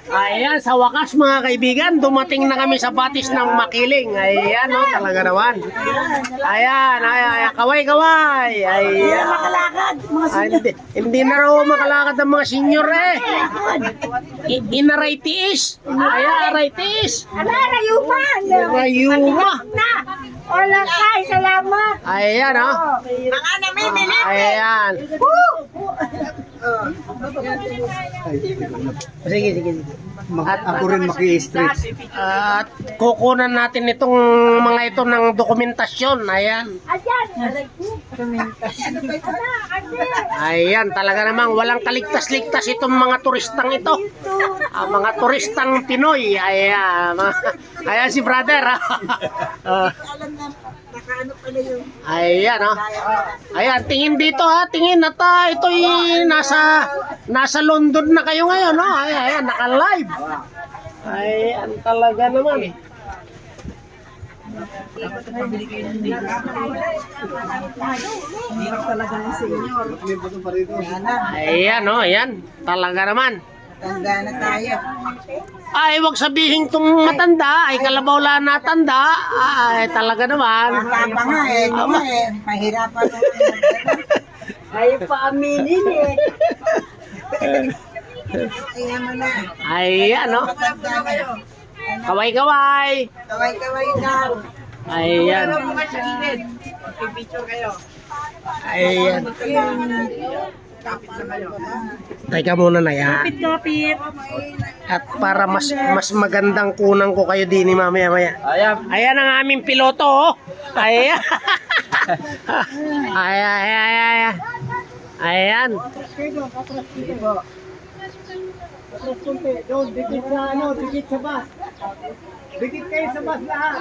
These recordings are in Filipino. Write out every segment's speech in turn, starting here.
Ayan, sa wakas mga kaibigan, dumating na kami sa batis ng Makiling. Ayan, no, talaga naman. Ayan, ayan, kaway-kaway. Ayan. Ay, hindi na raw makalakad ang mga senior eh. Inaray tiis. Ayan, aray tiis. Rayuma. Rayuma. Wala kay, salamat. Ayan, no. Mga namimili. Ayan. Sige, sige, sige. Ako rin maki-stretch. At kukunan natin itong mga ito ng dokumentasyon. Ayan. Ayan, talaga namang walang kaligtas-ligtas itong mga turistang ito. Mga turistang Pinoy. Ayan. Ayan si brother. Ayan, oh. Ayan, tingin dito ha, tingin at ito'y nasa London na kayo ngayon, no? Ayan, naka-live. Ayan, talaga naman. Ayan, no, ayan, talaga naman. Tanda na tayo. Ay, wag sabihin itong matanda, ay kalabaw lang natanda. Ay, talaga naman. Tama nga eh, di ba eh. Mahirapan naman. Ayaw pa aminin eh. Ayan mo na. Ayan, no? Matanda na. Kaway-kaway. Kaway-kaway daw. Ayan. Pipicture kayo. Ayan. Teka muna na yan. Kapit. At para mas magandang kunang ko kayo din ni mamaya-maya. Ayan ang aming piloto, oh. Ayan. Ayan. Ayan. Dikit sa dikit sa bus. Dikit kayo sa bus lahat.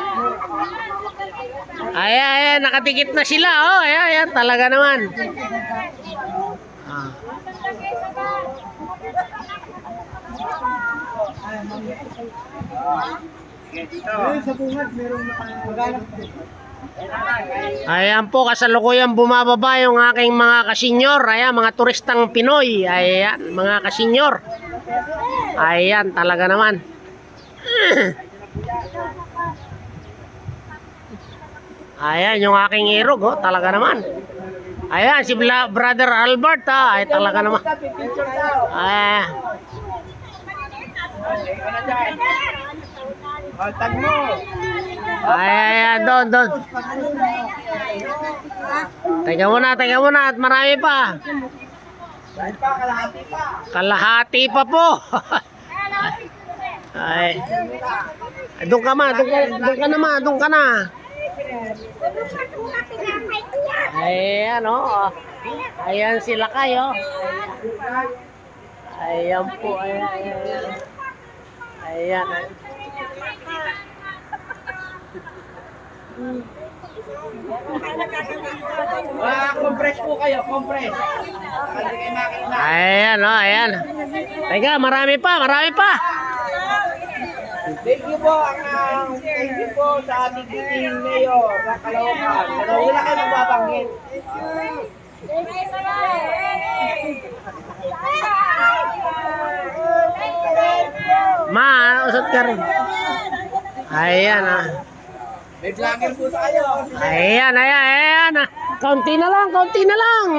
Ayan, nakadikit na sila, oh. Ayan, talaga naman. Ayan po, kasalukuyan bumababa yung aking mga kasenyor. Ayan, mga turistang Pinoy. Ayan, mga kasenyor. Ayan, talaga naman. Ayan, yung aking irog, oh, talaga naman. Ayan, si Brother Albert, ha. Ay, talaga naman. Ayan. Ayan, doon. Teka muna, at marami pa. Kalahati pa po. Ay. Doon ka na. Ayan, oh. Ayan sila kayo. Ayan po, ayan. Ayan. Compress po kayo, compress. Ayan, oh, ayan. Teka, marami pa. Thank you po sa ating team mayor na Caloocan. Pero wala kayo magbabanggit. Usot ka rin. Ayan, ah. May vlogger po tayo. Ayan. Kaunti na lang.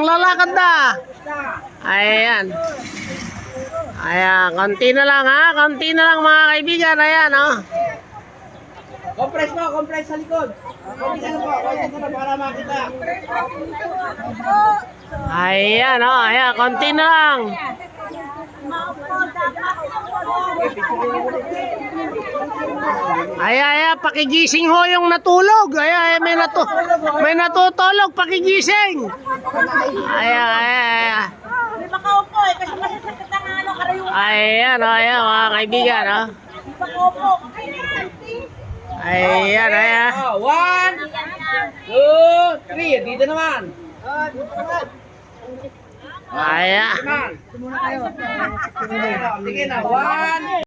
Lalakad na. Ayan. Ayan, kaunti na lang, ha. Kaunti na lang, mga kaibigan. Ayan, oh. Compress sa likod. Compress po para makita. Ayan, oh. Ayan, kaunti na lang. Ayan, pakigising ho yung natulog. Ayan, may natutulog, pakigising. Ayan. May makaupo eh, kasi masasakit ang ano, karayungan. Ayan, mga kaibigan, oh. Makaupo. Ayan. 1, 2, 3. Dito naman. Ayan. Sige na. 1.